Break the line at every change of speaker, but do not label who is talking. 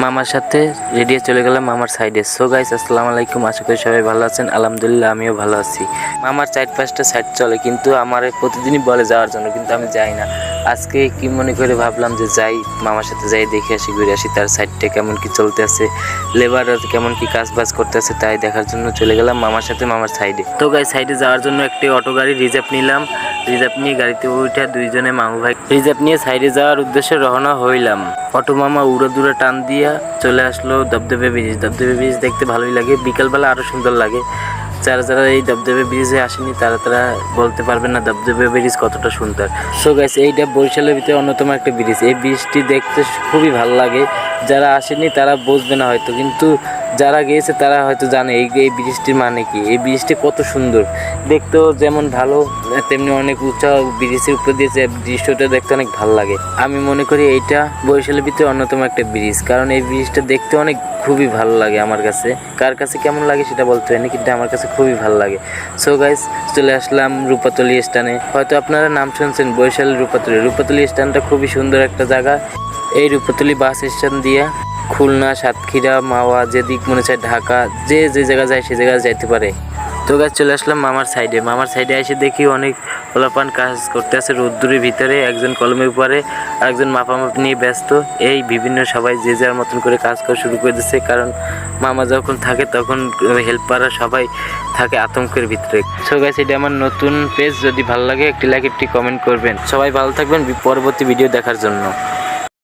মামার সাথে রেডি চলে গেলাম মামার সাইডে। সো গাইস, আসসালামু আলাইকুম। আশা করি সবাই ভালো আছেন। আলহামদুলিল্লাহ, আমিও ভালো আছি। মামার 4-5টা সাইড চলে, কিন্তু আমার প্রতিদিনই বলে যাওয়ার জন্য, কিন্তু আমি যাই না। আজকে কি মনে করে ভাবলাম যে যাই, মামার সাথে যাই, দেখে আসি, ঘুরে আসি তার সাইডটা কেমন কি চলতে আছে, লেবার কেমন কি কাজ বাজ করতে আছে, তাই দেখার জন্য চলে গেলাম মামার সাথে মামার সাইডে। তো গাইস, সাইডে যাওয়ার জন্য একটি অটো গাড়ি রিজার্ভ নিলাম। রিজার্ভ নিয়ে গাড়িতে উঠে দুইজনে মামু ভাই রিজার্ভ নিয়ে সাইডে যাওয়ার উদ্দেশ্যে রওনা হইলাম। অটো মামা উড়ো দূরে টান দিয়া চলে আসলো দবদবে ব্রিজ। দবদবে ব্রিজ দেখতে ভালোই লাগে, বিকালবেলা আরও সুন্দর লাগে। যারা যারা এই দবদবে ব্রিজে আসেনি তারা বলতে পারবেন না দবদবে ব্রিজ কতটা সুন্দর। সো গাইস, এইটা বরিশালের ভিতরে অন্যতম একটা ব্রিজ। এই ব্রিজটি দেখতে খুবই ভালো লাগে। যারা আসেনি তারা বুঝবে না হয়তো, কিন্তু যারা গিয়েছে তারা হয়তো জানে এই ব্রিজটির মানে কি। এই ব্রিজটি কত সুন্দর, দেখতেও যেমন ভালো, তেমনি অনেক উঁচা। ব্রিজের উপর দিয়ে যে দৃশ্যটা দেখতে অনেক ভালো লাগে। আমি মনে করি এইটা বরিশালের ভিতরে অন্যতম একটা ব্রিজ, কারণ এই ব্রিজটা দেখতে অনেক খুবই ভালো লাগে আমার কাছে। কার কাছে কেমন লাগে সেটা বলতে হয়নি, কিন্তু আমার কাছে খুবই ভালো লাগে। সো গাইস, চলে আসলাম রূপাতলি স্ট্যান্ডে। হয়তো আপনারা নাম শুনছেন বরিশালের রূপাতলি স্ট্যান্ডটা খুবই সুন্দর একটা জায়গা। এই রূপাতলি বাস স্ট্যান্ড দিয়ে খুলনা, সাতক্ষীরা, মাওয়া, যেদিক মনে চায় ঢাকা, যে জায়গা যায় সে জায়গায় যাইতে পারে। তো গাছ চলে আসলাম মামার সাইডে এসে দেখি অনেক পোলাপান কাজ করতে আছে রোদ্দুরের ভিতরে। একজন কলমের উপরে আর একজন মাপামাপ নিয়ে ব্যস্ত। এই বিভিন্ন সবাই যে যার মতন করে কাজ করা শুরু করে দিচ্ছে, কারণ মামা যখন থাকে তখন হেল্পাররা সবাই থাকে আতঙ্কের ভিতরে। সো গাইস, এটা আমার নতুন পেজ। যদি ভালো লাগে একটি লাইক, একটি কমেন্ট করবেন। সবাই ভালো থাকবেন পরবর্তী ভিডিও দেখার জন্য।